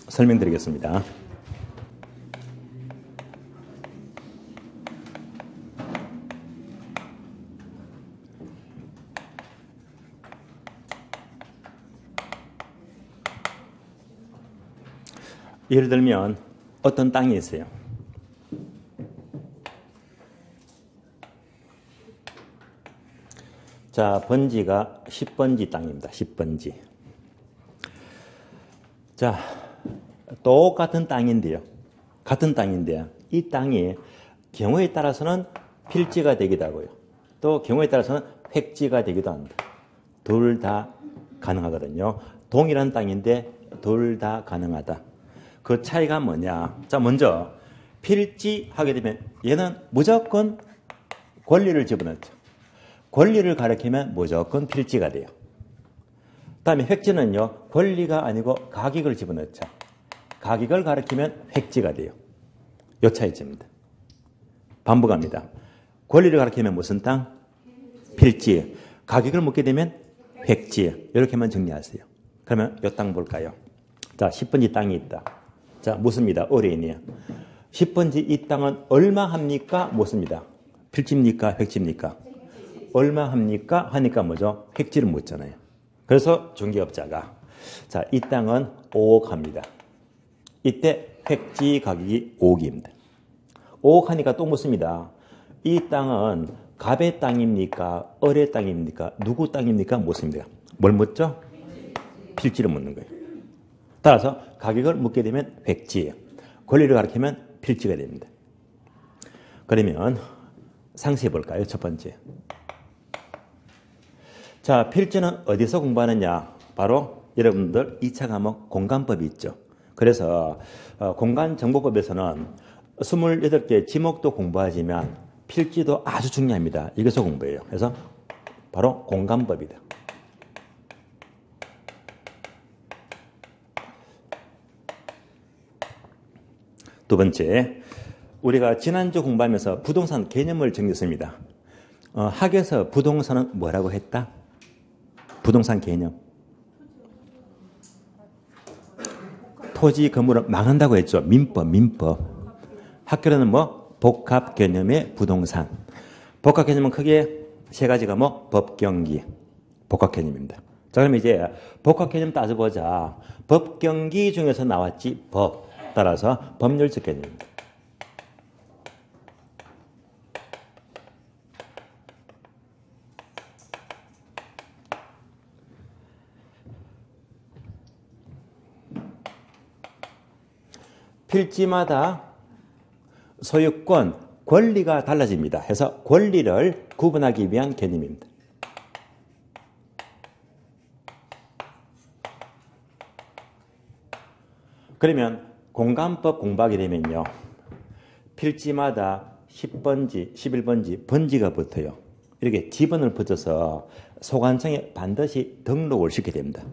설명드리겠습니다. 예를 들면 어떤 땅이 있어요. 자, 번지가 10번지 땅입니다. 10번지. 자, 똑같은 땅인데요. 같은 땅인데 이 땅이 경우에 따라서는 필지가 되기도 하고요. 또 경우에 따라서는 획지가 되기도 합니다. 둘 다 가능하거든요. 동일한 땅인데 둘 다 가능하다. 그 차이가 뭐냐? 자, 먼저 필지 하게 되면 얘는 무조건 권리를 집어넣죠. 권리를 가리키면 무조건 필지가 돼요. 다음에 획지는요, 권리가 아니고 가격을 집어넣죠. 가격을 가리키면 획지가 돼요. 요 차이점입니다. 반복합니다. 권리를 가리키면 무슨 땅? 필지. 가격을 묻게 되면 획지. 이렇게만 정리하세요. 그러면 요 땅 볼까요? 자, 10번지 땅이 있다. 자, 묻습니다. 어뢰인이에요. 10번지 이 땅은 얼마 합니까? 묻습니다. 필지입니까? 획지입니까? 얼마 합니까? 하니까 뭐죠? 획지를 묻잖아요. 그래서 중개업자가 자, 이 땅은 5억 합니다. 이때 획지 가격이 5억입니다. 5억 하니까 또 묻습니다. 이 땅은 갑의 땅입니까? 어뢰 땅입니까? 누구 땅입니까? 묻습니다. 뭘 묻죠? 필지를 묻는 거예요. 따라서 가격을 묻게 되면 획지예요. 권리를 가리키면 필지가 됩니다. 그러면 상세히 볼까요? 첫 번째. 자, 필지는 어디서 공부하느냐? 바로 여러분들 2차 과목 공간법이 있죠. 그래서 공간정보법에서는 28개 지목도 공부하지만 필지도 아주 중요합니다. 이것을 공부해요. 그래서 바로 공간법이다. 두 번째, 우리가 지난주 공부하면서 부동산 개념을 정했습니다. 학에서 부동산은 뭐라고 했다? 부동산 개념. 토지, 건물을 망한다고 했죠. 민법. 학교로는 뭐? 복합 개념의 부동산. 복합 개념은 크게 세 가지가 뭐? 법, 경기. 복합 개념입니다. 자, 그럼 이제 복합 개념 따져보자. 법, 경기 중에서 나왔지 법. 따라서 법률적 개념입니다. 필지마다 소유권, 권리가 달라집니다. 해서 권리를 구분하기 위한 개념입니다. 그러면 공간법 공부하게 되면요. 필지마다 10번지, 11번지, 번지가 붙어요. 이렇게 지번을 붙여서 소관청에 반드시 등록을 시켜야 됩니다.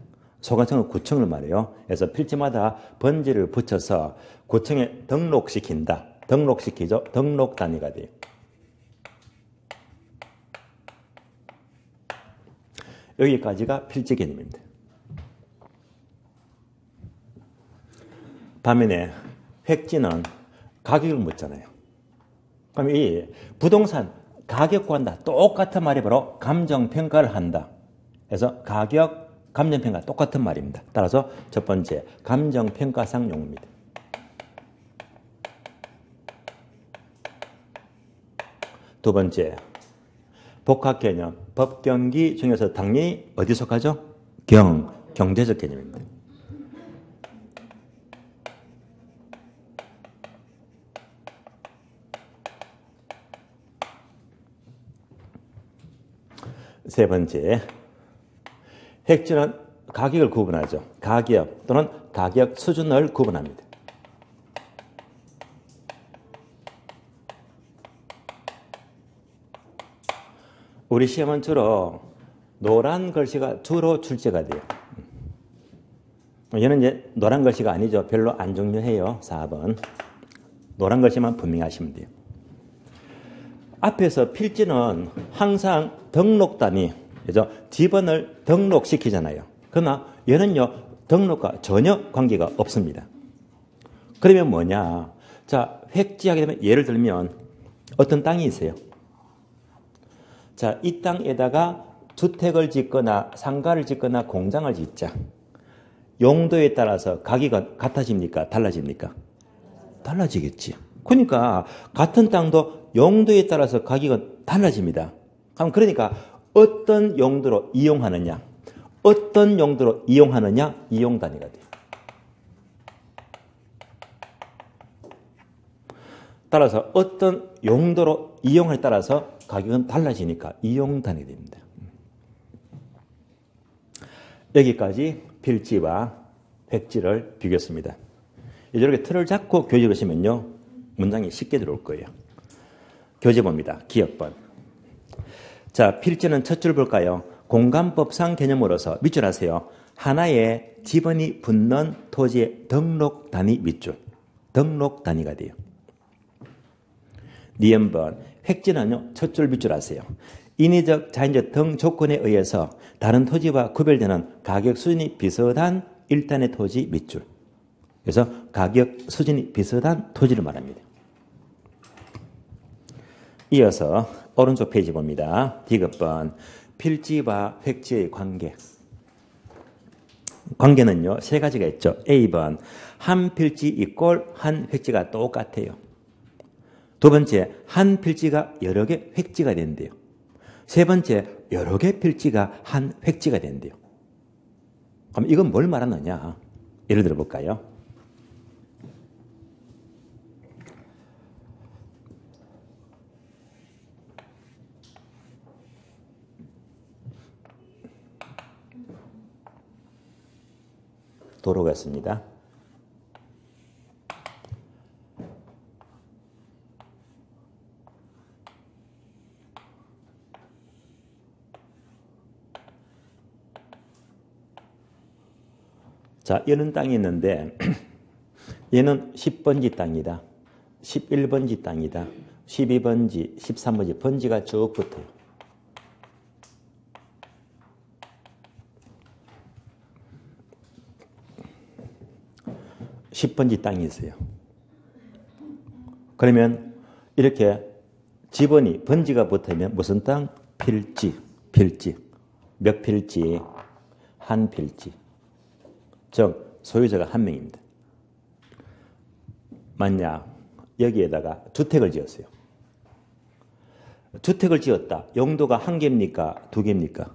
소관청은 구청을 말해요. 그래서 필지마다 번지를 붙여서 구청에 등록시킨다. 등록시키죠. 등록 단위가 돼요. 여기까지가 필지 개념입니다. 반면에 획지는 가격을 묻잖아요. 그럼 이 부동산 가격과 똑같은 말이 바로 감정평가를 한다. 그래서 가격, 감정평가 똑같은 말입니다. 따라서 첫 번째, 감정평가상 용어입니다. 두 번째, 복합개념, 법경기 중에서 당연히 어디 속하죠? 경제적 개념입니다. 세 번째, 획지는 가격을 구분하죠. 가격 또는 가격 수준을 구분합니다. 우리 시험은 주로 노란 글씨가 주로 출제가 돼요. 얘는 이제 노란 글씨가 아니죠. 별로 안 중요해요. 4번. 노란 글씨만 분명히 하시면 돼요. 앞에서 필지는 항상 등록 단위, 그죠? 지번을 등록시키잖아요. 그러나 얘는요, 등록과 전혀 관계가 없습니다. 그러면 뭐냐? 자, 획지하게 되면 예를 들면 어떤 땅이 있어요. 자, 이 땅에다가 주택을 짓거나 상가를 짓거나 공장을 짓자. 용도에 따라서 가격이 같아집니까? 달라집니까? 달라지겠지. 그러니까 같은 땅도 용도에 따라서 가격은 달라집니다. 그러니까 어떤 용도로 이용하느냐, 어떤 용도로 이용하느냐, 이용 단위가 돼요. 따라서 어떤 용도로 이용에 따라서 가격은 달라지니까 이용 단위가 됩니다. 여기까지 필지와 획지를 비교했습니다. 이렇게 틀을 잡고 교재 보시면요, 문장이 쉽게 들어올 거예요. 교재 봅니다. 기억번. 자, 필지는 첫 줄 볼까요? 공간법상 개념으로서 밑줄 하세요. 하나의 지번이 붙는 토지의 등록 단위 밑줄. 등록 단위가 돼요. 니은번. 획지는요, 첫 줄 밑줄 하세요. 인위적, 자연적 등 조건에 의해서 다른 토지와 구별되는 가격 수준이 비슷한 일단의 토지 밑줄. 그래서 가격 수준이 비슷한 토지를 말합니다. 이어서 오른쪽 페이지 봅니다. 디귿번. 필지와 획지의 관계. 관계는요, 세 가지가 있죠. A번. 한 필지 이꼴 한 획지가 똑같아요. 두 번째, 한 필지가 여러 개 획지가 된대요. 세 번째, 여러 개 필지가 한 획지가 된대요. 그럼 이건 뭘 말하느냐? 예를 들어 볼까요? 도로가 있습니다. 자, 이런 땅이 있는데 얘는 10번지 땅이다. 11번지 땅이다. 12번지, 13번지, 번지가 쭉 붙어요. (10번지) 땅이 있어요. 그러면 이렇게 지번이 번지가 붙으면 무슨 땅? 필지. 필지. 몇 필지? 한 필지. 즉 소유자가 한 명입니다. 만약 여기에다가 주택을 지었어요. 주택을 지었다. 용도가 한 개입니까? 두 개입니까?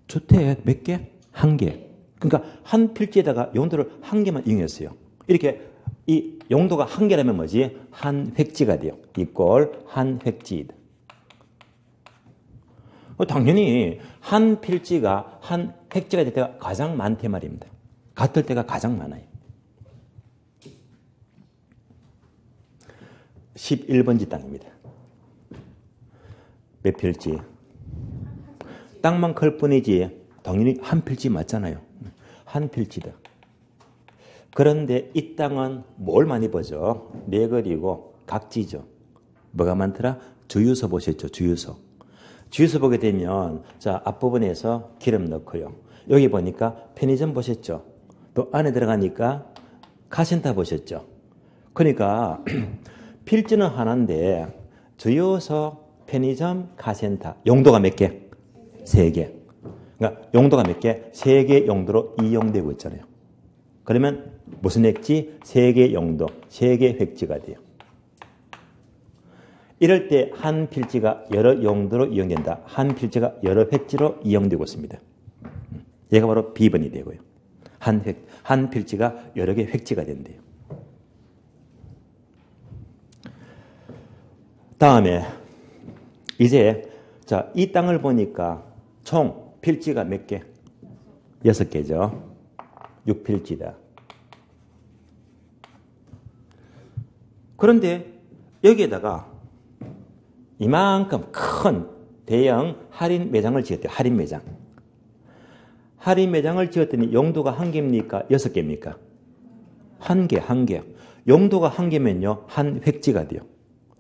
주택 몇 개? 한 개. 그러니까 한 필지에다가 용도를 한 개만 이용했어요. 이렇게 이 용도가 한 개라면 뭐지? 한 획지가 돼요. 이꼴 한 획지이다. 당연히 한 필지가 한 획지가 될 때가 가장 많대 말입니다. 같을 때가 가장 많아요. 11번지 땅입니다. 몇 필지? 땅만 클 뿐이지 당연히 한 필지 맞잖아요. 한 필지다. 그런데 이 땅은 뭘 많이 보죠? 매거리고 각지죠. 뭐가 많더라? 주유소 보셨죠? 주유소. 주유소 보게 되면 자, 앞부분에서 기름 넣고요. 여기 보니까 편의점 보셨죠? 또 안에 들어가니까 카센터 보셨죠? 그러니까 필지는 하나인데 주유소, 편의점, 카센터 용도가 몇 개? 세 개. 그러니까 용도가 몇 개? 세 개 용도로 이용되고 있잖아요. 그러면 무슨 획지? 세 개 용도, 세 개 획지가 돼요. 이럴 때 한 필지가 여러 용도로 이용된다. 한 필지가 여러 획지로 이용되고 있습니다. 얘가 바로 B번이 되고요. 한 필지가 여러 개 획지가 된대요. 다음에 이제 자, 이 땅을 보니까 총 필지가 몇 개? 6개죠. 6필지다. 그런데 여기에다가 이만큼 큰 대형 할인 매장을 지었대요. 할인 매장. 할인 매장을 지었더니 용도가 한 개입니까? 6개입니까? 한 개, 한 개. 용도가 한 개면요, 한 획지가 돼요.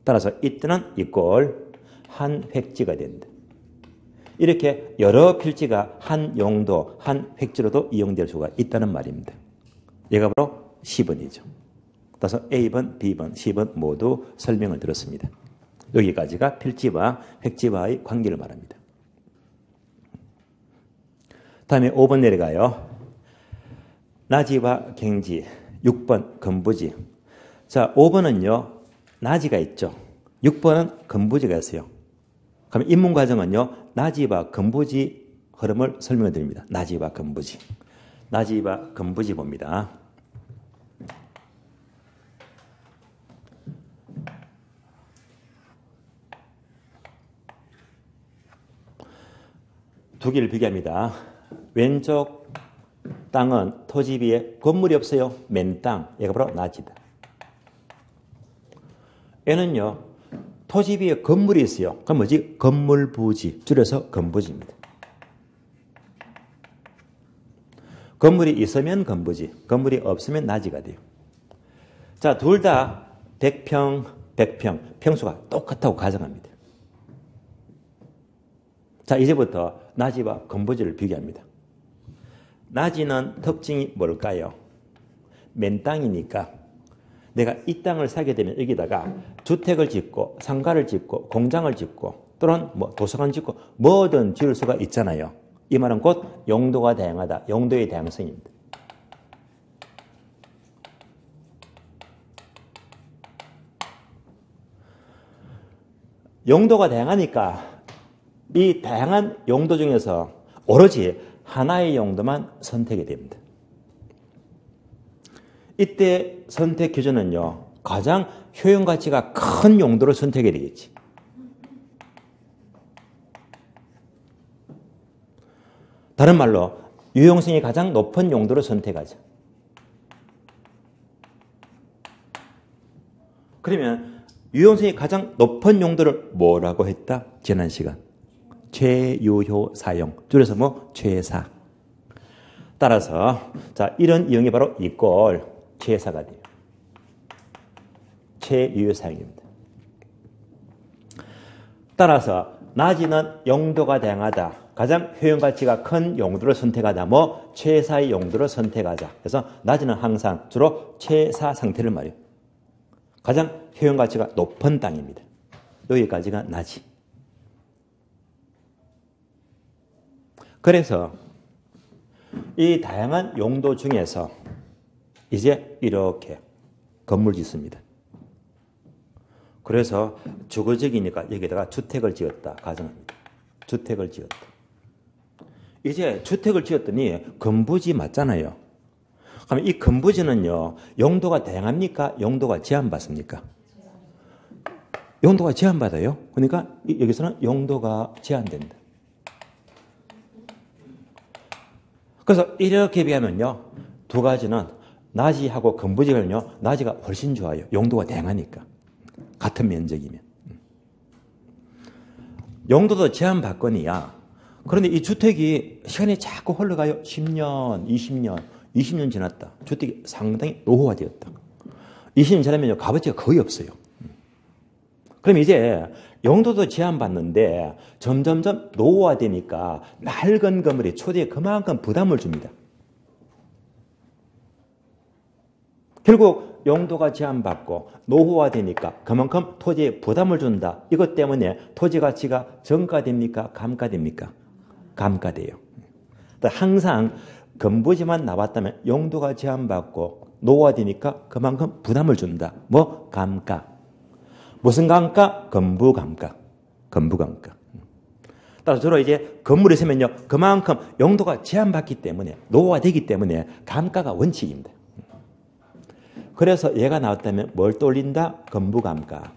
따라서 이때는 이꼴 한 획지가 된다. 이렇게 여러 필지가 한 용도, 한 획지로도 이용될 수가 있다는 말입니다. 얘가 바로 10원이죠. 따라서 A번, B번, C번 모두 설명을 들었습니다. 여기까지가 필지와 획지와의 관계를 말합니다. 다음에 5번 내려가요. 나지와 갱지, 6번 건부지. 자, 5번은요. 나지가 있죠. 6번은 건부지가 있어요. 그럼 입문 과정은요. 나지와 건부지 흐름을 설명해 드립니다. 나지와 건부지. 나지와 건부지 봅니다. 두 개를 비교합니다. 왼쪽 땅은 토지 위에 건물이 없어요. 맨 땅. 얘가 바로 나지다. 얘는요. 토지 위에 건물이 있어요. 그럼 뭐지? 건물부지. 줄여서 건부지입니다. 건물이 있으면 건부지. 건물이 없으면 나지가 돼요. 자, 둘 다 100평, 100평. 평수가 똑같다고 가정합니다. 자, 이제부터 나지와 건부지를 비교합니다. 나지는 특징이 뭘까요? 맨 땅이니까 내가 이 땅을 사게 되면 여기다가 주택을 짓고 상가를 짓고 공장을 짓고 또는 뭐 도서관 짓고 뭐든 지을 수가 있잖아요. 이 말은 곧 용도가 다양하다. 용도의 다양성입니다. 용도가 다양하니까 이 다양한 용도 중에서 오로지 하나의 용도만 선택이 됩니다. 이때 선택 기준은요. 가장 효용 가치가 큰 용도를 선택해야 되겠지. 다른 말로 유용성이 가장 높은 용도를 선택하자. 그러면 유용성이 가장 높은 용도를 뭐라고 했다? 지난 시간. 최유효 사용. 줄여서 뭐? 최사. 따라서 자 이런 이용이 바로 이꼴 최사가 돼요. 최유효 사용입니다. 따라서 나지는 용도가 다양하다. 가장 효용 가치가 큰 용도를 선택하다. 뭐 최사의 용도를 선택하자. 그래서 나지는 항상 주로 최사 상태를 말해요. 가장 효용 가치가 높은 땅입니다. 여기까지가 나지. 그래서 이 다양한 용도 중에서 이제 이렇게 건물 짓습니다. 그래서 주거지기니까 여기다가 주택을 지었다 가정합니다. 주택을 지었다. 이제 주택을 지었더니 건부지 맞잖아요. 그럼 이 건부지는요. 용도가 다양합니까? 용도가 제한받습니까? 용도가 제한받아요. 그러니까 여기서는 용도가 제한된다. 그래서 이렇게 비하면요. 두 가지는 나지하고 건부지가요. 나지가 훨씬 좋아요. 용도가 다양하니까. 같은 면적이면. 용도도 제한받거니야. 그런데 이 주택이 시간이 자꾸 흘러가요. 10년, 20년 지났다. 주택이 상당히 노후화되었다. 20년 지나면요. 값어치가 거의 없어요. 그럼 이제 용도도 제한받는데 점점점 노후화되니까 낡은 건물이 초대에 그만큼 부담을 줍니다. 결국 용도가 제한받고 노후화되니까 그만큼 토지에 부담을 준다. 이것 때문에 토지 가치가 정가됩니까? 감가됩니까? 감가돼요. 항상 건부지만 나왔다면 용도가 제한받고 노후화되니까 그만큼 부담을 준다. 뭐? 감가. 무슨 감가? 건부감가. 건부감가. 따라서 주로 이제 건물이 있으면요. 그만큼 용도가 제한받기 때문에 노후화되기 때문에 감가가 원칙입니다. 그래서 얘가 나왔다면 뭘 떠올린다? 건부감가.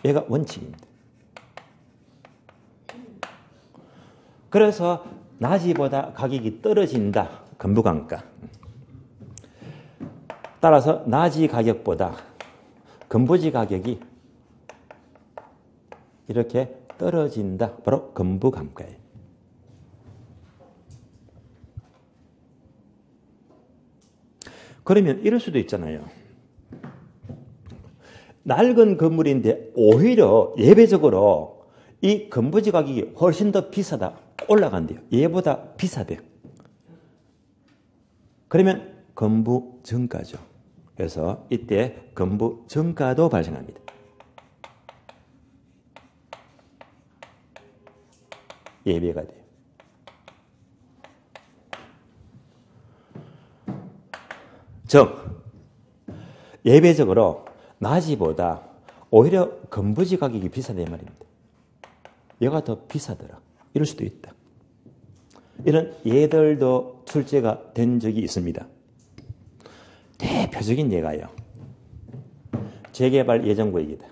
얘가 원칙입니다. 그래서 나지보다 가격이 떨어진다. 건부감가. 따라서 나지 가격보다 건부지 가격이 이렇게 떨어진다. 바로 건부감가예요. 그러면 이럴 수도 있잖아요. 낡은 건물인데 오히려 예외적으로 이 건부지 가격이 훨씬 더 비싸다. 올라간대요. 얘보다 비싸대요. 그러면 건부정가죠. 그래서 이때 건부정가도 발생합니다. 예배가 돼요. 즉 예배적으로 나지보다 오히려 건부지 가격이 비싸다 이 말입니다. 얘가 더 비싸더라. 이럴 수도 있다. 이런 예들도 출제가 된 적이 있습니다. 대표적인 예가요. 재개발 예정구역이다.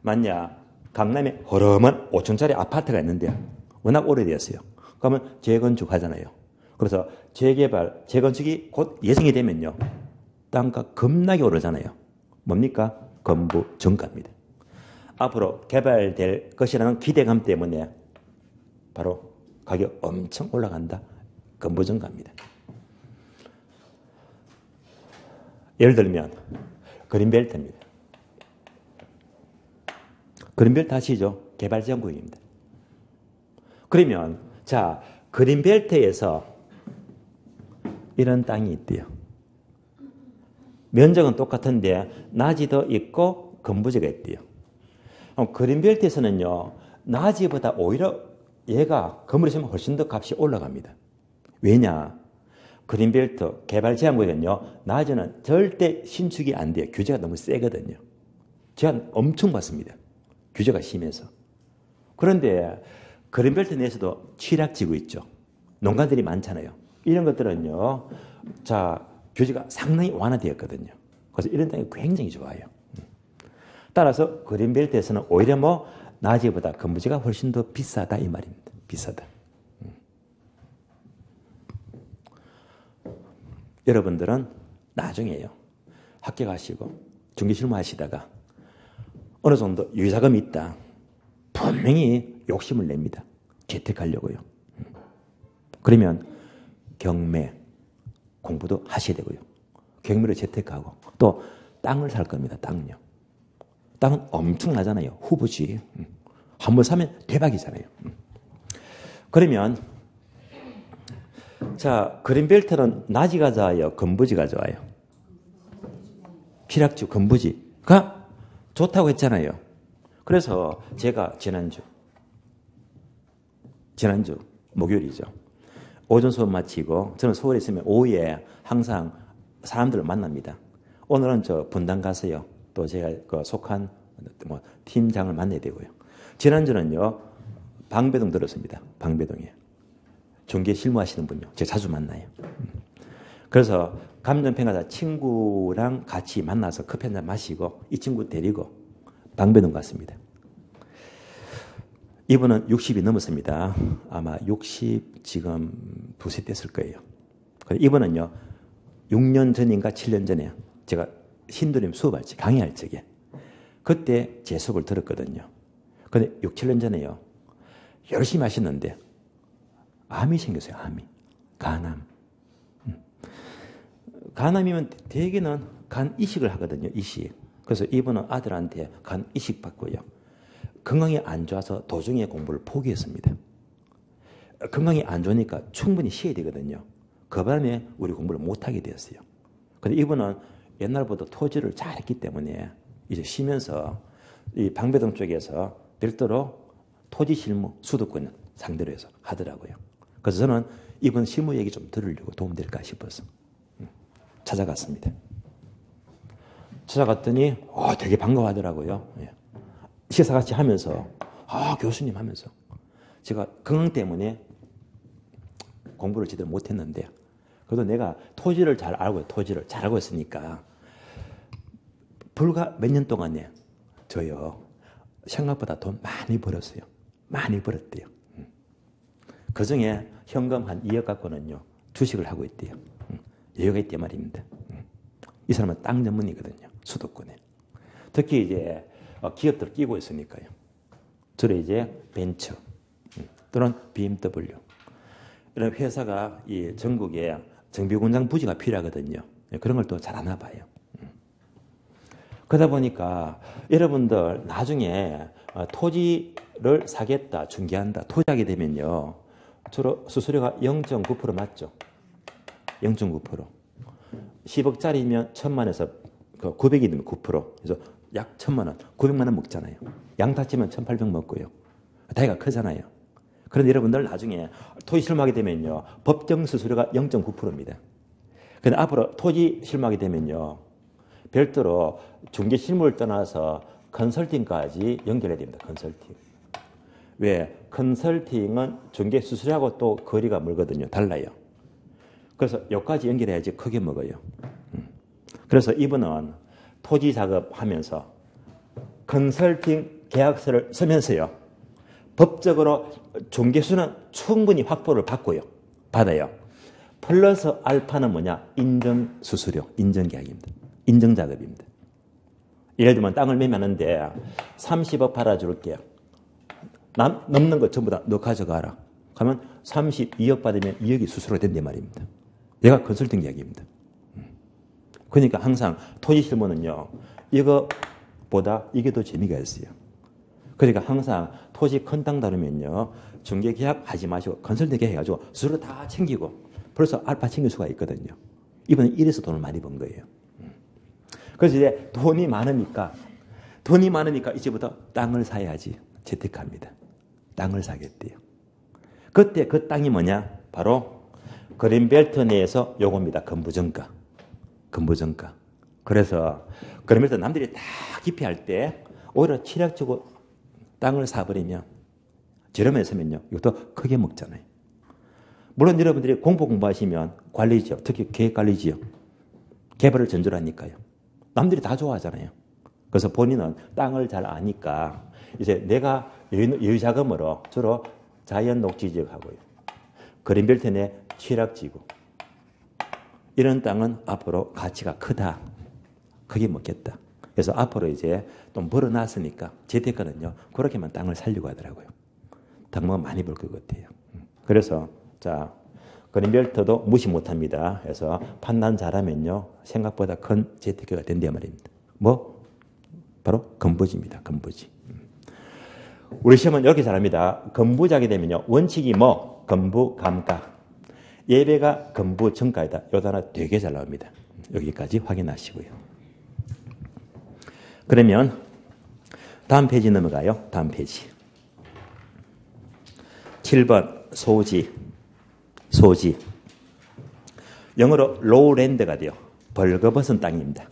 만약 강남에 허름한 5층짜리 아파트가 있는데 워낙 오래되었어요. 그러면 재건축하잖아요. 그래서 재개발, 재건축이 곧 예정이 되면요. 땅가 겁나게 오르잖아요. 뭡니까? 건부정가입니다. 앞으로 개발될 것이라는 기대감 때문에 바로 가격 엄청 올라간다. 건부정가입니다. 예를 들면 그린벨트입니다. 그린벨트 아시죠? 개발지원구역입니다. 그러면 자 그린벨트에서 이런 땅이 있대요. 면적은 똑같은데 낮이도 있고 건부지가 있대요. 그린벨트에서는요. 낮이보다 오히려 얘가 건물이 있으면 훨씬 더 값이 올라갑니다. 왜냐? 그린벨트 개발지원구역은요. 낮에는 절대 신축이 안 돼요. 규제가 너무 세거든요. 제가 엄청 봤습니다. 규제가 심해서. 그런데 그린벨트 내에서도 취락지구 있죠. 농가들이 많잖아요. 이런 것들은요. 자 규제가 상당히 완화되었거든요. 그래서 이런 땅이 굉장히 좋아요. 따라서 그린벨트에서는 오히려 뭐 낮이보다 건부지가 훨씬 더 비싸다 이 말입니다. 비싸다. 여러분들은 나중에요. 합격하시고 중개실무 하시다가 어느 정도 유자금이 있다. 분명히 욕심을 냅니다. 재택하려고요. 그러면 경매 공부도 하셔야 되고요. 경매로 재택하고 또 땅을 살 겁니다. 땅요. 땅은 엄청나잖아요. 후보지. 한번 사면 대박이잖아요. 그러면 자 그린벨트는 낮이가 좋아요? 건부지가 좋아요? 피락지 건부지가 좋다고 했잖아요. 그래서 제가 지난주 목요일이죠. 오전 수업 마치고 저는 서울에 있으면 오후에 항상 사람들을 만납니다. 오늘은 저 분당 가서요. 또 제가 그 속한 뭐 팀장을 만나야 되고요. 지난주는요. 방배동 들었습니다. 방배동에. 중개 실무하시는 분요. 제가 자주 만나요. 그래서 감정평 가서 친구랑 같이 만나서 커피 한잔 마시고 이 친구 데리고 방배동 갔습니다. 이분은 60이 넘었습니다. 아마 60 지금 두세 됐을 거예요. 이분은요. 6년 전인가 7년 전에 제가 신도림 수업할 때 강의할 적에 그때 제 수업을 들었거든요. 근데 6, 7년 전에요. 열심히 하셨는데 암이 생겼어요. 암이. 간암. 간암이면 대개는 간 이식을 하거든요. 이식. 그래서 이분은 아들한테 간 이식 받고요. 건강이 안 좋아서 도중에 공부를 포기했습니다. 건강이 안 좋으니까 충분히 쉬어야 되거든요. 그 바람에 우리 공부를 못하게 되었어요. 근데 이분은 옛날보다 토지를 잘했기 때문에 이제 쉬면서 이 방배동 쪽에서 별도로 토지 실무 수도권 상대로 해서 하더라고요. 그래서 저는 이번 실무 얘기 좀 들으려고 도움될까 싶어서 찾아갔습니다. 찾아갔더니 되게 반가워하더라고요. 식사 같이 하면서 교수님 하면서 제가 건강 때문에 공부를 제대로 못했는데 그래도 내가 토지를 잘 알고 있으니까 불과 몇 년 동안에 저요 생각보다 돈 많이 벌었어요. 많이 벌었대요. 그중에 현금 한 2억 갖고는요 주식을 하고 있대요. 여유가 있대 말입니다. 이 사람은 땅 전문이거든요. 수도권에. 특히 이제 기업들 끼고 있으니까요. 주로 이제 벤처 또는 BMW 이런 회사가 이 전국에 정비공장 부지가 필요하거든요. 그런 걸 또 잘 아나 봐요. 그러다 보니까 여러분들 나중에 토지를 사겠다, 중개한다, 토지하게 되면요. 주로 수수료가 0.9% 맞죠? 0.9%. 10억짜리면 1,000만에서 900이 되면 9%. 그래서 약 1,000만 원, 900만 원 먹잖아요. 양다 치면 1,800 먹고요. 다이가 크잖아요. 그런데 여러분들 나중에 토지 실무하게 되면요. 법정 수수료가 0.9%입니다. 근데 앞으로 토지 실무하게 되면요. 별도로 중개 실무를 떠나서 컨설팅까지 연결해야 됩니다. 컨설팅. 왜? 컨설팅은 중개 수수료하고 또 거리가 멀거든요. 달라요. 그래서 여기까지 연결해야지 크게 먹어요. 그래서 이분은 토지 작업하면서 컨설팅 계약서를 쓰면서요. 법적으로 중개수는 충분히 확보를 받아요. 플러스 알파는 뭐냐? 인정 수수료, 인정 계약입니다. 인정 작업입니다. 예를 들면 땅을 매매하는데 30억 팔아줄게요. 넘는 거 전부 다 너 가져가라. 그러면 32억 받으면 2억이 수수료가 된단 말입니다. 얘가 컨설팅 계약입니다. 그러니까 항상 토지 실무는요. 이거보다 이게 더 재미가 있어요. 그러니까 항상 토지 큰 땅 다루면요. 중개 계약 하지 마시고 컨설팅 계약 해가지고 수수료 다 챙기고 벌써 알파 챙길 수가 있거든요. 이번에 이래서 돈을 많이 번 거예요. 그래서 이제 돈이 많으니까 이제부터 땅을 사야지 재테크합니다. 땅을 사겠대요. 그때 그 땅이 뭐냐? 바로 그린벨트 내에서 요겁니다. 건부정가. 그래서 그린벨트 남들이 다 기피할 때 오히려 치략적으로 땅을 사버리면 저렴해서면요. 이것도 크게 먹잖아요. 물론 여러분들이 공부하시면 관리지역, 특히 계획관리지역, 개발을 전제로 하니까요. 남들이 다 좋아하잖아요. 그래서 본인은 땅을 잘 아니까 이제 내가 여유자금으로 주로 자연 녹지지역하고요. 그린벨트 내 취락지구. 이런 땅은 앞으로 가치가 크다. 크게 먹겠다. 그래서 앞으로 이제 좀 벌어놨으니까 재테크는요. 그렇게만 땅을 살려고 하더라고요. 당분간 많이 벌 것 같아요. 그래서 자 그린벨트도 무시 못합니다. 그래서 판단 잘하면요. 생각보다 큰 재테크가 된다 말입니다. 뭐? 바로 건부지입니다. 건부지. 우리 시험은 이렇게 잘합니다. 건부자게 되면요. 원칙이 뭐? 건부 감가. 예배가 건부 정가이다. 이 단어 되게 잘 나옵니다. 여기까지 확인하시고요. 그러면 다음 페이지 넘어가요. 다음 페이지. 7번 소지. 영어로 lowland가 돼요. 벌거벗은 땅입니다.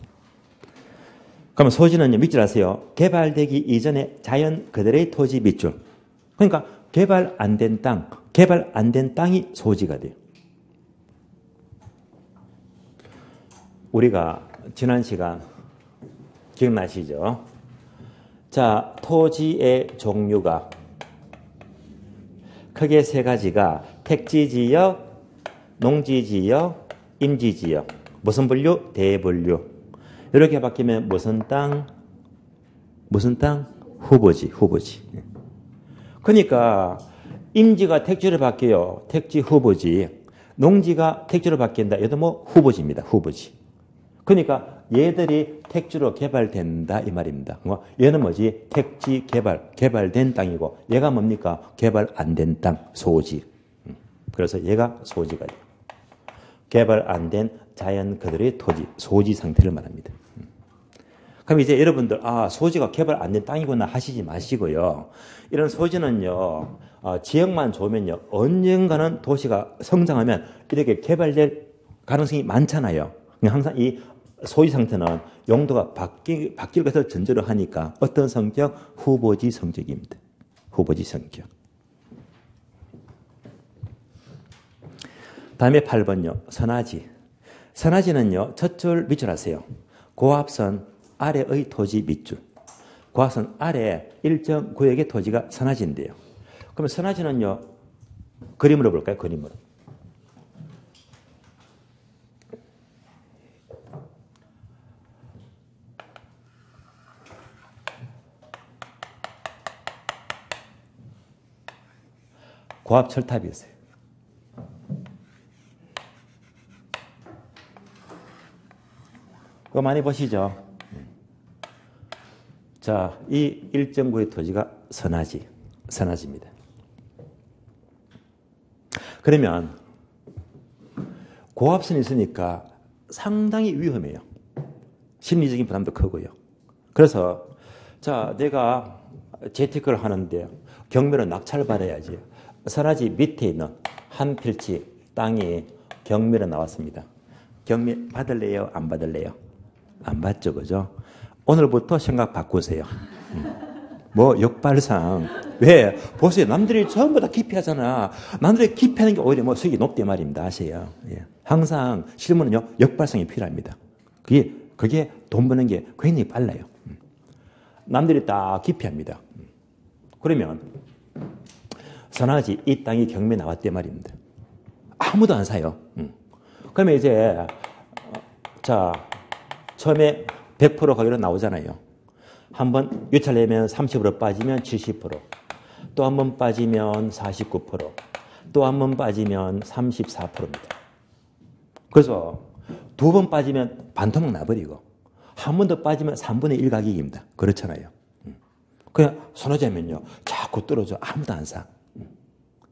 그러면 소지는요. 밑줄 아세요? 개발되기 이전에 자연 그대로의 토지 밑줄. 그러니까 개발 안 된 땅이 소지가 돼요. 우리가 지난 시간 기억나시죠? 자, 토지의 종류가 크게 세 가지가 택지지역, 농지지역, 임지지역. 무슨 분류? 대분류. 이렇게 바뀌면 무슨 땅? 후보지. 그러니까 임지가 택지로 바뀌어요. 택지 후보지. 농지가 택지로 바뀐다. 얘도 뭐 후보지입니다. 후보지. 그러니까 얘들이 택지로 개발된다 이 말입니다. 얘는 뭐지? 택지 개발된 땅이고 얘가 뭡니까? 개발 안 된 땅, 소지. 그래서 얘가 소지가 돼요. 개발 안 된 자연 그대로의 토지, 소지 상태를 말합니다. 그럼 이제 여러분들 소지가 개발 안 된 땅이구나 하시지 마시고요. 이런 소지는요. 지역만 좋으면요. 언젠가는 도시가 성장하면 이렇게 개발될 가능성이 많잖아요. 항상 이 소지 상태는 용도가 바뀔 것을 전제로 하니까 어떤 성격? 후보지 성격입니다. 후보지 성격. 다음에 8번요. 선화지. 선화지는요. 첫 밑줄 하세요. 고압선 아래의 토지 밑줄. 고압선 아래 일정 구역의 토지가 선화지인데요. 그러면 선화지는요. 그림으로 볼까요? 그림으로. 고압 철탑이 있어요. 그거 많이 보시죠? 자, 이 1.9의 토지가 선화지입니다. 그러면 고압선이 있으니까 상당히 위험해요. 심리적인 부담도 크고요. 그래서 자, 내가 재테크를 하는데 경매로 낙찰받아야지. 선화지 밑에 있는 한 필지 땅이 경매로 나왔습니다. 경매 받을래요? 안 받을래요? 안 받죠, 그죠? 오늘부터 생각 바꾸세요. 뭐 역발상. 왜? 보세요. 남들이 전부 다 기피하잖아. 남들이 기피하는 게 오히려 뭐 수익이 높대 말입니다. 아세요? 예. 항상 실무는요, 역발상이 필요합니다. 그게 돈 버는 게 굉장히 빨라요. 남들이 다 기피합니다. 그러면 선화지 이 땅이 경매 나왔대 말입니다. 아무도 안 사요. 그러면 이제 자, 처음에 100% 가격으로 나오잖아요. 한번 유찰되면 30% 빠지면 70%, 또 한 번 빠지면 49%, 또 한 번 빠지면 34%입니다. 그래서 두 번 빠지면 반토막 나버리고 한 번 더 빠지면 3분의 1 가격입니다. 그렇잖아요. 그냥 선호자면요, 자꾸 떨어져. 아무도 안 사.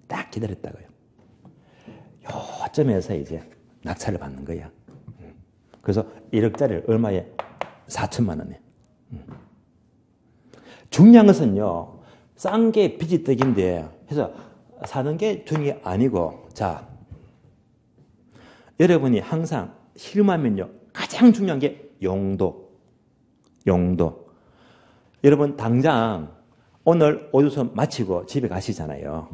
딱 기다렸다고요. 요점에서 이제 낙찰을 받는 거야. 그래서 1억짜리를 얼마에? 4천만 원에. 중요한 것은요, 싼 게 빚이 떡인데 해서 사는 게 중요한 게 아니고, 자, 여러분이 항상 실무하면요, 가장 중요한 게 용도. 여러분 당장 오늘 오주선 마치고 집에 가시잖아요.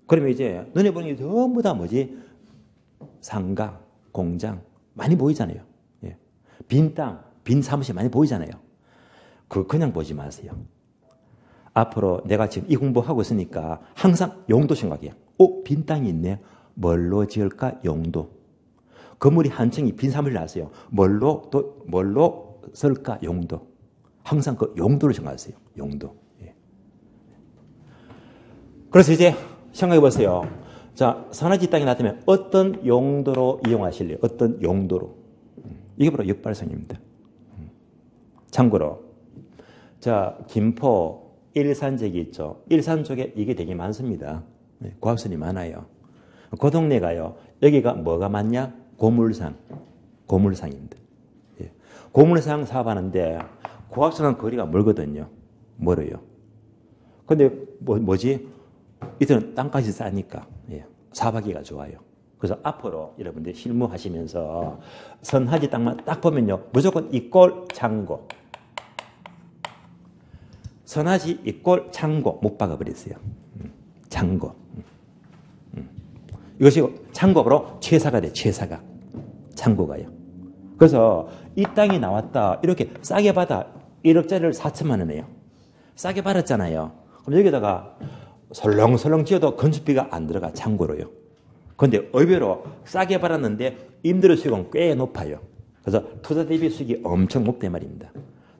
그러면 이제 눈에 보는 게 전부 다 뭐지? 상가, 공장 많이 보이잖아요. 예. 빈 땅, 빈 사무실 많이 보이잖아요. 그냥 보지 마세요. 앞으로 내가 지금 이 공부하고 있으니까 항상 용도 생각해요. 빈 땅이 있네. 뭘로 지을까? 용도. 건물이 한 층이 빈 사무실 나왔어요. 뭘로 쓸까? 용도. 항상 그 용도를 생각하세요. 용도. 예. 그래서 이제 생각해 보세요. 자, 선화지 땅이 나타나면 어떤 용도로 이용하실래요? 어떤 용도로? 이게 바로 역발상입니다. 참고로, 자, 김포, 일산 지역이 있죠. 일산 쪽에 이게 되게 많습니다. 고압선이 많아요. 그 동네가요, 여기가 뭐가 많냐? 고물상입니다. 예. 고물상 사업하는데 고압선은 거리가 멀거든요. 멀어요. 근데 뭐지? 이들은 땅값이 싸니까 사업하기가 좋아요. 그래서 앞으로 여러분들 실무하시면서 선화지 땅만 딱 보면요, 무조건 이꼴 창고. 선화지 이꼴 창고 못 박아버렸어요. 창고. 이것이 창고로 최사가 돼, 최사가. 창고가요. 그래서 이 땅이 나왔다. 이렇게 싸게 받아. 1억짜리를 4천만 원이에요. 싸게 받았잖아요. 그럼 여기다가 설렁설렁 지어도 건축비가 안 들어가, 창고로요. 그런데 의외로 싸게 받았는데 임대료 수익은 꽤 높아요. 그래서 투자 대비 수익이 엄청 높대 말입니다.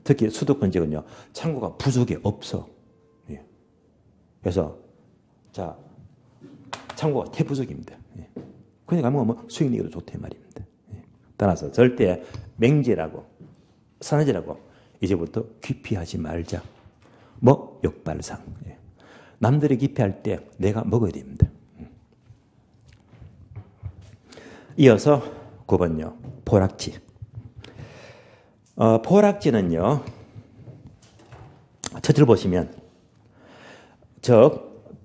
특히 수도권 지역은요, 창고가 부족이 없어. 예. 그래서 자, 창고가 태부족입니다. 예. 그러니까 뭐 수익 내기도 좋대 말입니다. 예. 따라서 절대 맹지라고 선화지라고 이제부터 기피하지 말자. 뭐 역발상. 예. 남들이 기피할 때 내가 먹어야 됩니다. 이어서 9번요. 포락지. 포락지는요, 첫줄 보시면,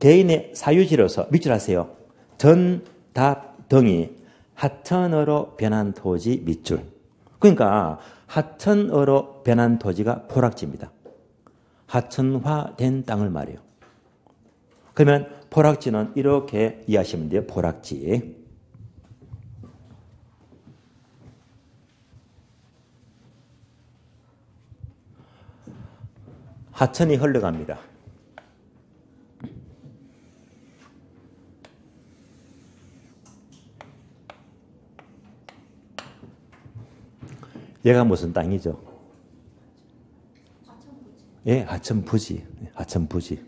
개인의 사유지로서 밑줄 하세요. 전, 답, 등이 하천어로 변한 토지 밑줄. 그러니까 하천어로 변한 토지가 포락지입니다. 하천화된 땅을 말해요. 그러면 포락지는 이렇게 이해하시면 돼요. 포락지. 하천이 흘러갑니다. 얘가 무슨 땅이죠? 예, 하천부지. 하천부지.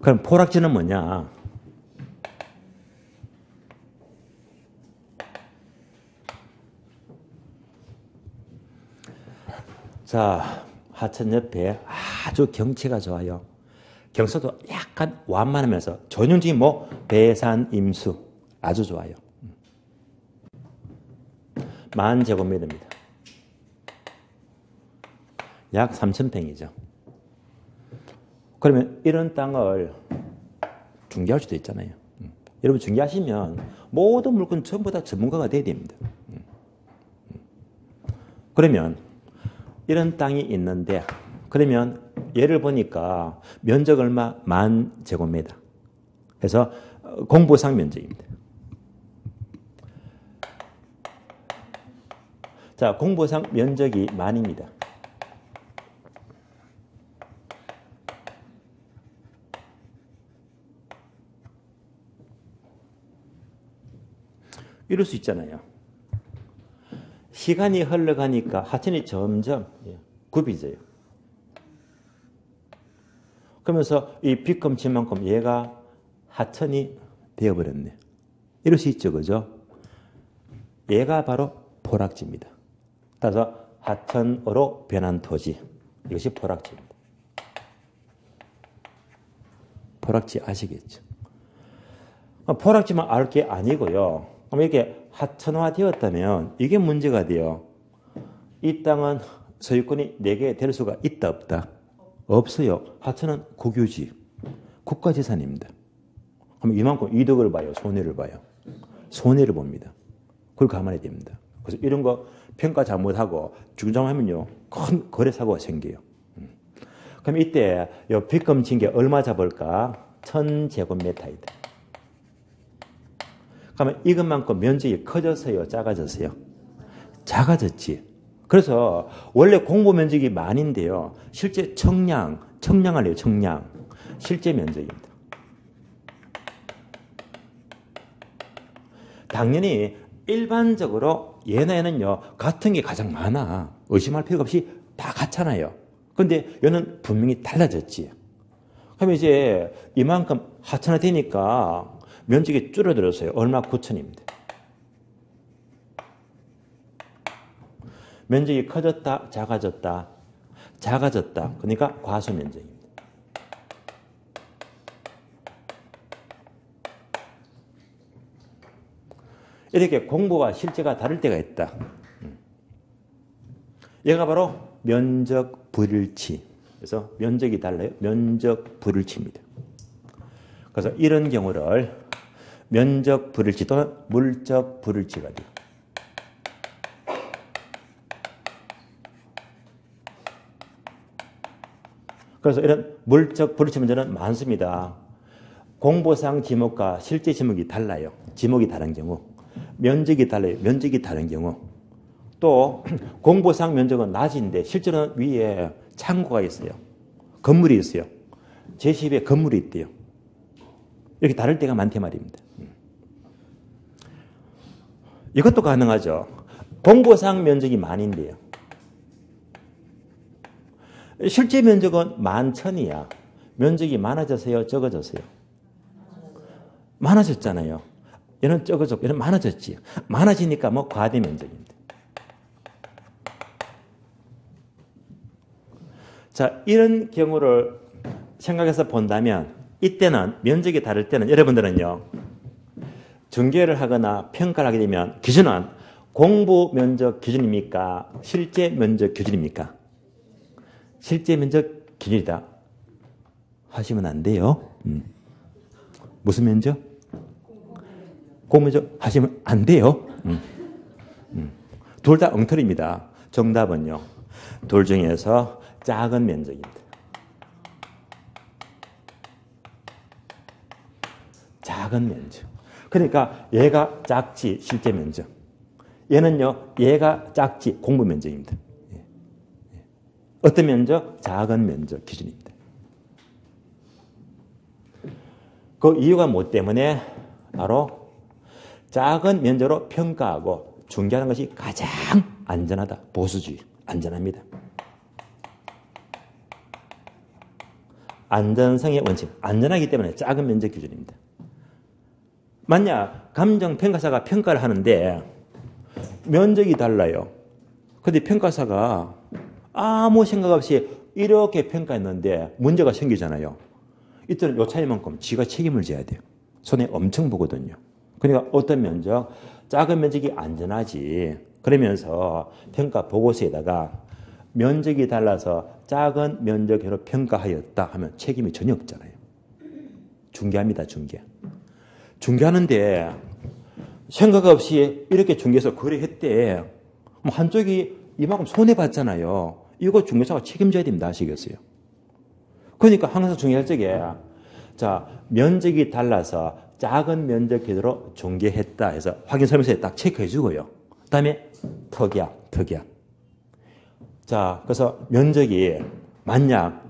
그럼 포락지는 뭐냐? 자, 하천 옆에 아주 경치가 좋아요. 경사도 약간 완만하면서 전형적인 뭐 배산, 임수 아주 좋아요. 10,000제곱미터입니다. 약 3,000평이죠. 그러면 이런 땅을 중개할 수도 있잖아요. 여러분 중개하시면 모든 물건 전부 다 전문가가 돼야 됩니다. 그러면 이런 땅이 있는데 그러면 예를 보니까 면적 얼마? 10,000제곱미터. 그래서 공보상 면적입니다. 자, 공보상 면적이 10,000입니다. 이럴 수 있잖아요. 시간이 흘러가니까 하천이 점점 굽이져요. 그러면서 이 빗금치만큼 얘가 하천이 되어버렸네. 이럴 수 있죠, 그죠? 얘가 바로 포락지입니다. 따라서 하천으로 변한 토지. 이것이 포락지입니다. 포락지 아시겠죠? 포락지만 알 게 아니고요. 그럼 이렇게 하천화 되었다면 이게 문제가 돼요. 이 땅은 소유권이 4개 될 수가 있다, 없다? 없어요. 하천은 국유지, 국가재산입니다. 그럼 이만큼 이득을 봐요, 손해를 봐요? 손해를 봅니다. 그걸 감안해야 됩니다. 그래서 이런 거 평가 잘못하고 중정하면요, 큰 거래사고가 생겨요. 그럼 이때 이 빗금친 게 얼마 잡을까? 1,000제곱미터이다. 그러면 이것만큼 면적이 커졌어요, 작아졌어요? 작아졌지. 그래서 원래 공보 면적이 10,000인데요. 실제 청량을 해요, 청량. 실제 면적입니다. 당연히 일반적으로 얘네는요, 같은 게 가장 많아. 의심할 필요가 없이 다 같잖아요. 근데 얘는 분명히 달라졌지. 그러면 이제 이만큼 하천화 되니까 면적이 줄어들었어요. 얼마? 9,000입니다. 면적이 커졌다, 작아졌다? 작아졌다. 그러니까 과소면적입니다. 이렇게 공보와 실제가 다를 때가 있다. 얘가 바로 면적 불일치. 그래서 면적이 달라요. 면적 불일치입니다. 그래서 이런 경우를 면적 불일치 또는 물적 불일치가 돼요. 그래서 이런 물적 불일치 문제는 많습니다. 공보상 지목과 실제 지목이 달라요. 지목이 다른 경우. 면적이 달라요. 면적이 다른 경우. 또 공보상 면적은 낮은데 실제로는 위에 창고가 있어요. 건물이 있어요. 제10에 건물이 있대요. 이렇게 다를 때가 많대 말입니다. 이것도 가능하죠. 공보상 면적이 10,000인데요. 실제 면적은 11,000이야. 면적이 많아졌어요? 적어졌어요? 많아졌잖아요. 얘는 적어졌고 얘는 많아졌지. 많아지니까 뭐 과대 면적입니다. 자, 이런 경우를 생각해서 본다면 이때는 면적이 다를 때는 여러분들은요. 중개를 하거나 평가를 하게 되면 기준은 공보 면적 기준입니까? 실제 면적 기준입니까? 실제 면적 기준이다 하시면 안 돼요. 무슨 면적? 공면적 하시면 안 돼요. 둘 다 엉터리입니다. 정답은요. 둘 중에서 작은 면적입니다. 작은 면적. 그러니까 얘가 작지 실제 면적. 얘는요. 얘가 작지 공부 면적입니다. 어떤 면적? 작은 면적 기준입니다. 그 이유가 뭐 때문에? 바로 작은 면적으로 평가하고 중개하는 것이 가장 안전하다. 보수주의. 안전합니다. 안전성의 원칙. 안전하기 때문에 작은 면적 기준입니다. 만약 감정평가사가 평가를 하는데 면적이 달라요. 근데 평가사가 아무 생각 없이 이렇게 평가했는데 문제가 생기잖아요. 이때는 요 차이만큼 지가 책임을 져야 돼요. 손해 엄청 보거든요. 그러니까 어떤 면적, 작은 면적이 안전하지. 그러면서 평가 보고서에다가 면적이 달라서 작은 면적으로 평가하였다 하면 책임이 전혀 없잖아요. 중개합니다, 중개. 중개하는데 생각 없이 이렇게 중개해서 거래했대. 한쪽이 이만큼 손해봤잖아요. 이거 중개사가 책임져야 됩니다. 아시겠어요? 그러니까 항상 중개할 적에 자, 면적이 달라서 작은 면적 그대로 중개했다 해서 확인 설명서에 딱 체크해 주고요. 그 다음에 특약. 자, 그래서 면적이 만약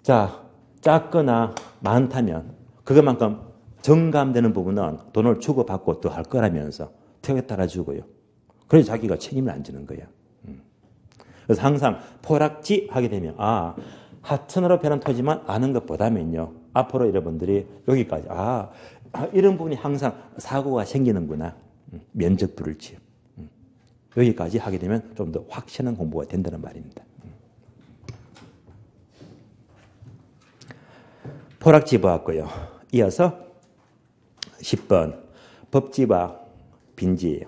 자, 작거나 많다면 그것만큼 정감되는 부분은 돈을 주고받고 또 할 거라면서 특약에 따라주고요. 그래서 자기가 책임을 안 지는 거야. 그래서 항상 포락지 하게 되면 하천으로 변한 토지만 아는 것보다는요. 앞으로 여러분들이 여기까지 이런 부분이 항상 사고가 생기는구나. 면적 불일치. 여기까지 하게 되면 좀 더 확실한 공부가 된다는 말입니다. 포락지 보았고요. 이어서 10번 법지와 빈지예요.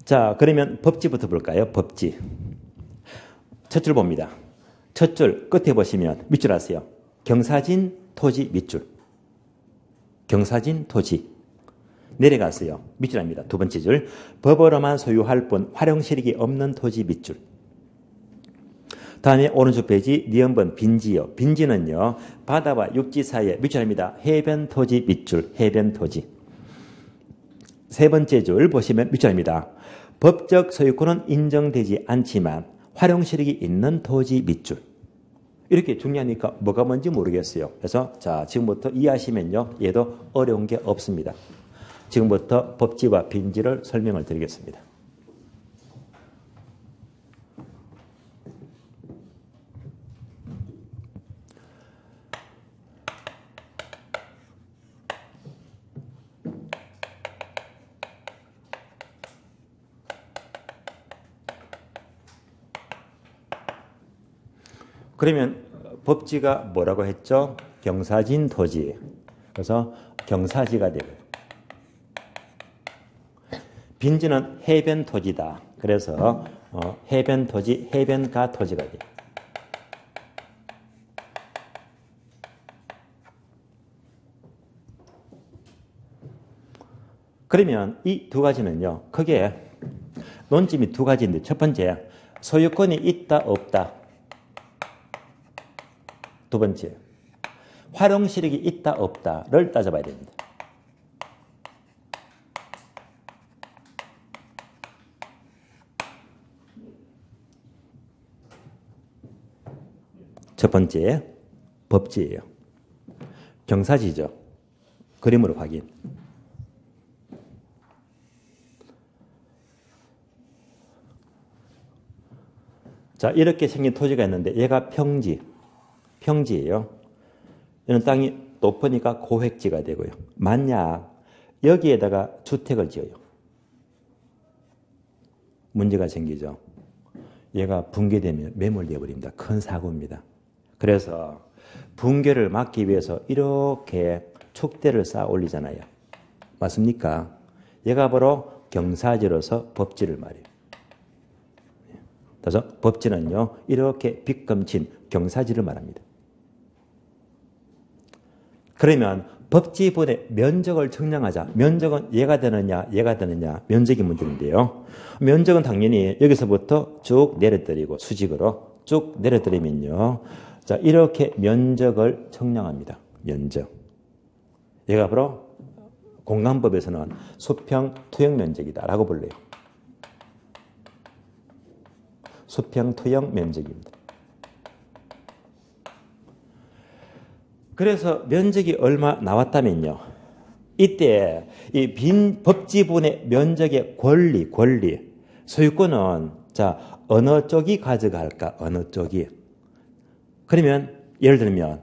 자, 그러면 법지부터 볼까요? 법지. 첫 줄 봅니다. 첫 줄 끝에 보시면 밑줄 아세요? 경사진 토지 밑줄. 경사진 토지. 내려가세요. 밑줄 압니다. 두 번째 줄. 법으로만 소유할 뿐 활용실익이 없는 토지 밑줄. 다음에 오른쪽 페이지 니은번 빈지요. 빈지는요. 바다와 육지 사이에 밑줄 압니다. 해변 토지 밑줄. 해변 토지. 세 번째 줄 보시면 밑줄 압니다. 법적 소유권은 인정되지 않지만 활용실익이 있는 토지 밑줄. 이렇게 중요하니까 뭐가 뭔지 모르겠어요. 그래서 자, 지금부터 이해하시면요. 얘도 어려운 게 없습니다. 지금부터 법지와 빈지를 설명을 드리겠습니다. 그러면 법지가 뭐라고 했죠? 경사진 토지. 그래서 경사지가 되고 빈지는 해변 토지다. 그래서 해변 토지, 해변가 토지가 돼요. 그러면 이 두 가지는요. 크게 논점이 두 가지인데 첫 번째, 소유권이 있다 없다. 두 번째, 활용실익이 있다 없다를 따져봐야 됩니다. 첫 번째, 법지예요. 경사지죠. 그림으로 확인. 자, 이렇게 생긴 토지가 있는데 얘가 평지예요. 이는 땅이 높으니까 고획지가 되고요. 만약 여기에다가 주택을 지어요. 문제가 생기죠. 얘가 붕괴되면 매몰되어 버립니다. 큰 사고입니다. 그래서 붕괴를 막기 위해서 이렇게 촉대를 쌓아 올리잖아요. 맞습니까? 얘가 바로 경사지로서 법지를 말해요. 그래서 법지는요. 이렇게 빗금친 경사지를 말합니다. 그러면 법지분의 면적을 측량하자. 면적은 얘가 되느냐 면적이 문제인데요. 면적은 당연히 여기서부터 쭉 내려뜨리고 수직으로 쭉 내려뜨리면요. 자, 이렇게 면적을 측량합니다. 면적. 얘가 바로 공간법에서는 수평 투영 면적이다라고 불러요. 수평 투영 면적입니다. 그래서 면적이 얼마 나왔다면요. 이때 이 빈 법지분의 면적의 권리, 소유권은 자, 어느 쪽이 가져갈까? 어느 쪽이? 그러면 예를 들면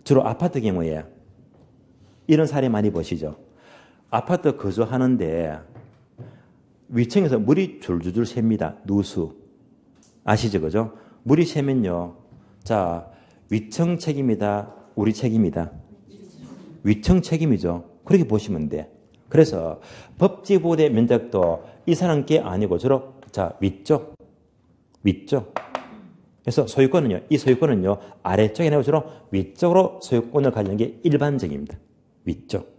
주로 아파트 경우에 이런 사례 많이 보시죠. 아파트 거주하는데 위층에서 물이 줄줄줄 셉니다. 누수. 아시죠? 그죠? 물이 새면요. 자, 위층 책임이다. 우리 책임이다. 위층 책임이죠. 그렇게 보시면 돼. 그래서 법지보호대 면적도 이 사람 게 아니고 주로 자, 위쪽. 그래서 소유권은요. 이 소유권은요. 아래쪽에 아니고 주로 위쪽으로 소유권을 가지는 게 일반적입니다. 위쪽.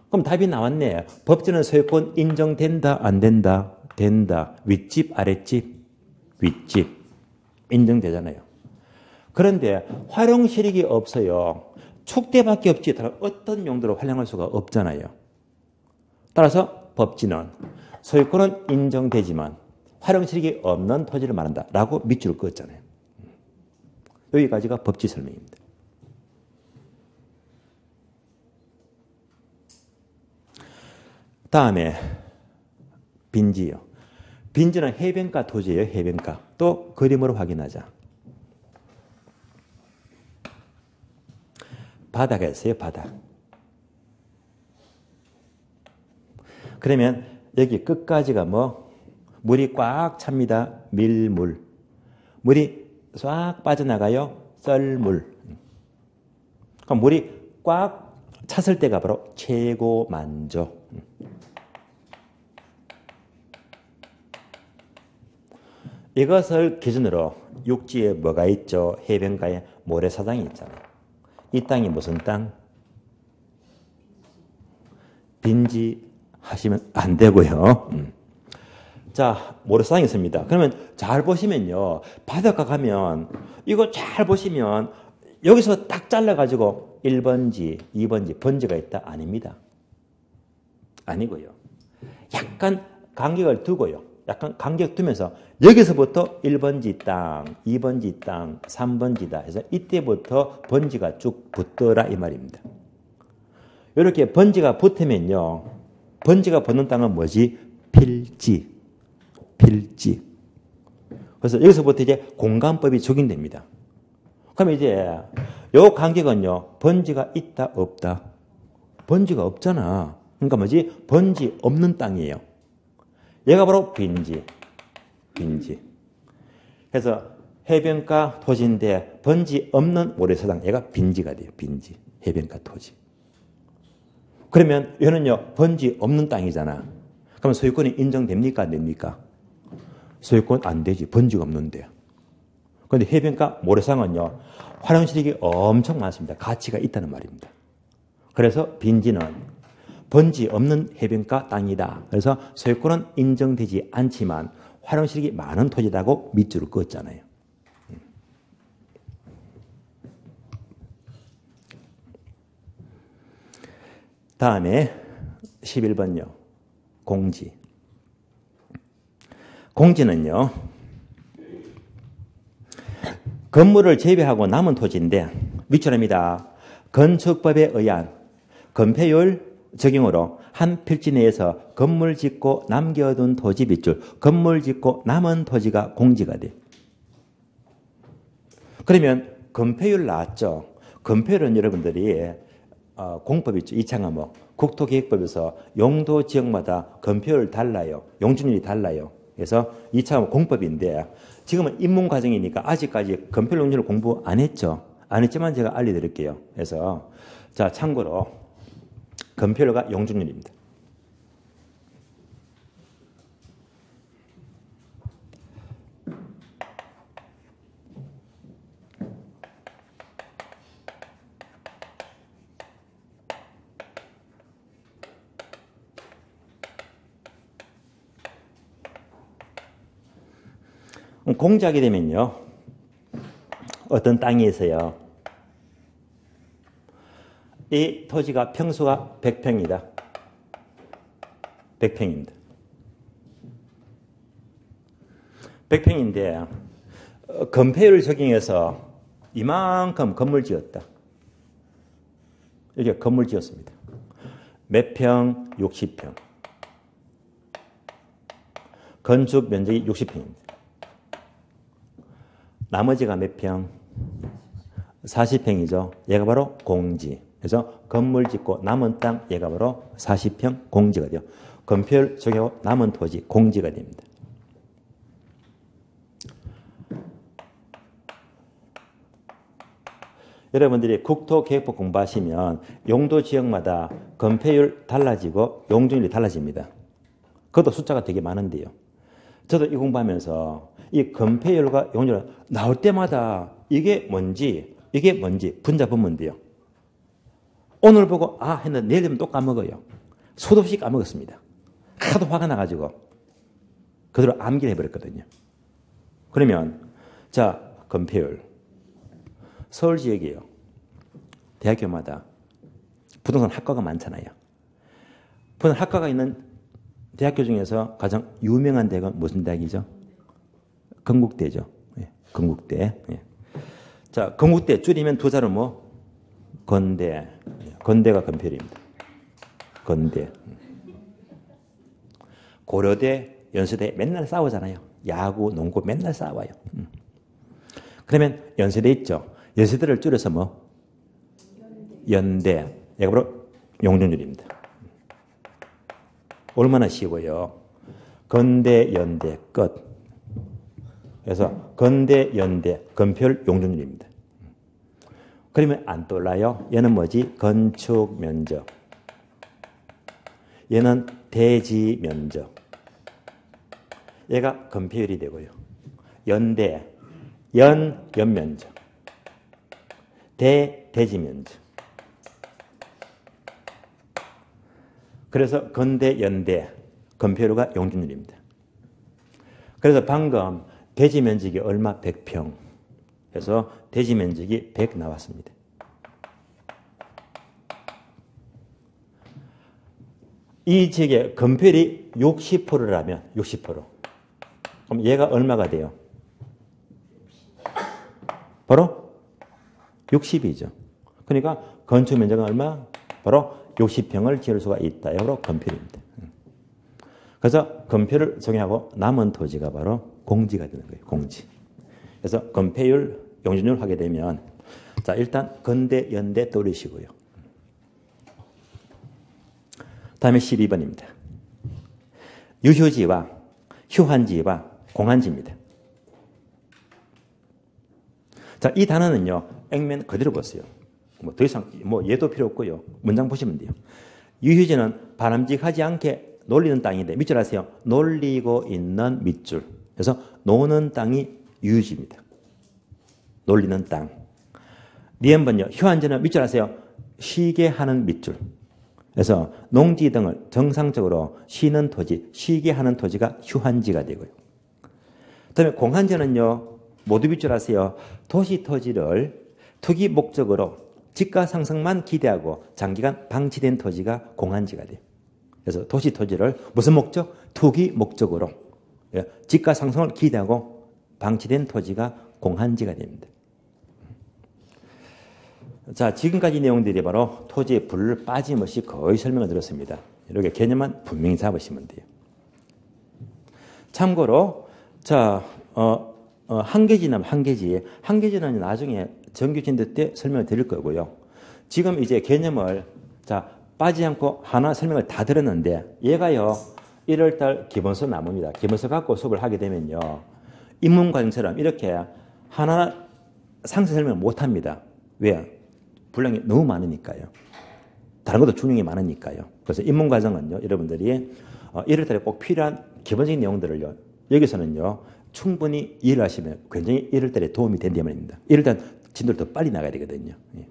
그럼 답이 나왔네. 법지는 소유권 인정된다, 안 된다? 된다. 윗집, 아랫집? 윗집. 인정되잖아요. 그런데 활용 실익이 없어요. 축대밖에 없지 다른 어떤 용도로 활용할 수가 없잖아요. 따라서 법지는 소유권은 인정되지만 활용 실익이 없는 토지를 말한다 라고 밑줄을 그었잖아요. 여기까지가 법지 설명입니다. 다음에 빈지요. 빈지는 해변가 토지예요. 해변가. 또 그림으로 확인하자. 바다가 있어요. 바다. 그러면 여기 끝까지가 뭐? 물이 꽉 찹니다. 밀물. 물이 싹 빠져나가요. 썰물. 그럼 물이 꽉 찼을 때가 바로 최고 만조. 이것을 기준으로 육지에 뭐가 있죠? 해변가에 모래사장이 있잖아요. 이 땅이 무슨 땅? 빈지 하시면 안 되고요. 자, 모래사장이 있습니다. 그러면 잘 보시면요. 바닷가 가면 이거 잘 보시면 여기서 딱 잘라가지고 1번지, 2번지, 번지가 있다? 아닙니다. 아니고요. 약간 간격을 두고요. 약간 간격 두면서 여기서부터 1번지 땅, 2번지 땅, 3번지다 해서 이때부터 번지가 쭉 붙더라 이 말입니다. 이렇게 번지가 붙으면요. 번지가 붙는 땅은 뭐지? 필지. 필지. 그래서 여기서부터 이제 공간법이 적용됩니다. 그럼 이제 요 간격은요. 번지가 있다 없다? 번지가 없잖아. 그러니까 뭐지? 번지 없는 땅이에요. 얘가 바로 빈지. 빈지. 그래서 해변가 토지인데 번지 없는 모래사장. 얘가 빈지가 돼요. 빈지. 해변가 토지. 그러면 얘는요. 번지 없는 땅이잖아. 그러면 소유권이 인정됩니까? 안 됩니까? 소유권 안 되지. 번지가 없는데. 그런데 해변가 모래사장은요. 활용 실익이 엄청 많습니다. 가치가 있다는 말입니다. 그래서 빈지는 번지 없는 해변가 땅이다. 그래서 소유권은 인정되지 않지만 활용 실익이 많은 토지라고 밑줄을 그었잖아요. 다음에 11번요. 공지. 공지는요. 건물을 재배하고 남은 토지인데 밑줄입니다. 건축법에 의한 건폐율 적용으로 한 필지 내에서 건물 짓고 남겨둔 토지 빗줄, 건물 짓고 남은 토지가 공지가 돼. 그러면 건폐율 나왔죠. 건폐율은 여러분들이 공법 있죠. 이창화목 국토계획법에서 용도 지역마다 건폐율 달라요. 용준율이 달라요. 그래서 이창화목 공법인데 지금은 입문 과정이니까 아직까지 건폐율 용준율 공부 안 했죠. 안 했지만 제가 알려드릴게요. 그래서 자 참고로 건폐율과 용준율입니다. 공지하게 되면요. 어떤 땅이 있어요. 이 토지가 평수가 100평이다. 100평입니다. 100평인데 건폐율 적용해서 이만큼 건물 지었다. 이렇게 건물 지었습니다. 몇 평? 60평. 건축 면적이 60평입니다. 나머지가 몇 평? 40평이죠. 얘가 바로 공지. 그래서 건물 짓고 남은 땅 얘가 바로 40평 공지가 돼요. 건폐율 적용하고 남은 토지 공지가 됩니다. 여러분들이 국토계획법 공부하시면 용도 지역마다 건폐율 달라지고 용적률이 달라집니다. 그것도 숫자가 되게 많은데요. 저도 이 공부하면서 이 건폐율과 용적률 나올 때마다 이게 뭔지 분자 보면 돼요. 오늘 보고 했는데 내일 되면 또 까먹어요. 수도 없이 까먹었습니다. 하도 화가 나가지고 그대로 암기를 해버렸거든요. 그러면 자, 건폐율 서울 지역이에요. 대학교마다 부동산 학과가 많잖아요. 부동산 학과가 있는 대학교 중에서 가장 유명한 대학은 무슨 대학이죠? 건국대죠. 예, 건국대. 예. 자, 건국대 줄이면 두 자로 뭐? 건대. 건대가 건폐율입니다. 건대. 고려대, 연세대 맨날 싸우잖아요. 야구, 농구 맨날 싸워요. 그러면 연세대 있죠. 연세대를 줄여서 뭐? 연대. 얘가 바로 용적률입니다. 얼마나 쉬워요. 건대, 연대, 끝. 그래서 건대, 연대, 건폐율 용적률입니다. 그러면 안 떠올라요? 얘는 뭐지? 건축 면적. 얘는 대지 면적. 얘가 건폐율이 되고요. 연대, 연면적. 대지 면적. 그래서 건대, 연대, 건폐율과 용적률입니다. 그래서 방금 대지 면적이 얼마? 100평. 그래서 대지 면적이 100 나왔습니다. 이 지역의 건폐율이 60%라면 60%. 그럼 얘가 얼마가 돼요? 바로 60이죠. 그러니까 건축 면적은 얼마? 바로 60평을 지을 수가 있다. 이게 바로 건폐율입니다. 그래서 건폐율을 정의하고 남은 토지가 바로 공지가 되는 거예요. 공지. 그래서 건폐율, 용적률 하게 되면 자, 일단 건대, 연대 떠올리시고요. 다음에 12번입니다. 유효지와 휴한지와 공한지입니다. 자, 이 단어는요, 액면 그대로 보세요. 뭐 더 이상 예도 필요 없고요. 문장 보시면 돼요. 유효지는 바람직하지 않게 놀리는 땅인데 밑줄 아세요? 놀리고 있는 밑줄. 그래서 노는 땅이 유효지입니다. 놀리는 땅. 니은번요. 휴한지는 밑줄 아세요? 쉬게 하는 밑줄. 그래서 농지 등을 정상적으로 쉬는 토지, 쉬게 하는 토지가 휴한지가 되고요. 그다음에 공한지는요. 모두 밑줄 아세요? 도시 토지를 투기 목적으로 집가 상승만 기대하고 장기간 방치된 토지가 공한지가 돼요. 그래서 도시 토지를 무슨 목적? 투기 목적으로 집가 상승을 기대하고 방치된 토지가 공한지가 됩니다. 자, 지금까지 내용들이 바로 토지의 불을 빠짐없이 거의 설명을 드렸습니다. 이렇게 개념만 분명히 잡으시면 돼요. 참고로 자, 한계지는 한계지는 나중에 정규진도 때 설명을 드릴 거고요. 지금 이제 개념을 자, 빠지지 않고 하나 설명을 다 들었는데 얘가요 1월달 기본서 남습니다. 기본서 갖고 수업을 하게 되면요 입문과정처럼 이렇게 하나 상세 설명을 못합니다. 왜? 분량이 너무 많으니까요. 다른 것도 중요한 게 많으니까요. 그래서 입문과정은요 여러분들이 1월달에 꼭 필요한 기본적인 내용들을요 여기서는요 충분히 이해를 하시면 굉장히 1월달에 도움이 된다는 말입니다. 1월달 진도를 더 빨리 나가야 되거든요. 예.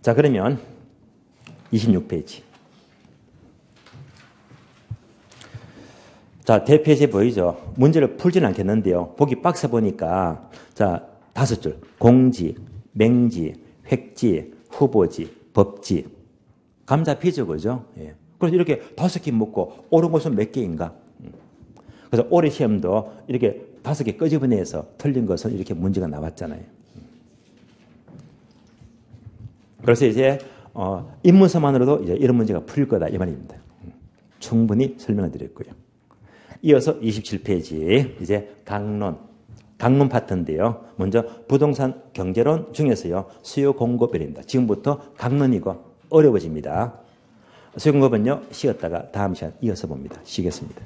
자, 그러면 26페이지. 자, 대표제 보이죠? 문제를 풀지는 않겠는데요. 보기 박스 보니까 자, 5줄. 공지, 맹지, 획지, 후보지, 법지. 감 잡히죠, 그죠? 예. 그래서 이렇게 5개 묻고 옳은 것은 몇 개인가? 그래서 올해 시험도 이렇게 5개 끄집어내서 틀린 것은 이렇게 문제가 나왔잖아요. 그래서 이제 입문서만으로도 이제 이런 문제가 풀릴 거다 이 말입니다. 충분히 설명을 드렸고요. 이어서 27페이지 이제 강론 파트인데요. 먼저 부동산 경제론 중에서요 수요 공급별입니다. 지금부터 강론이고 어려워집니다. 수용법은요, 쉬었다가 다음 시간 이어서 봅니다. 쉬겠습니다.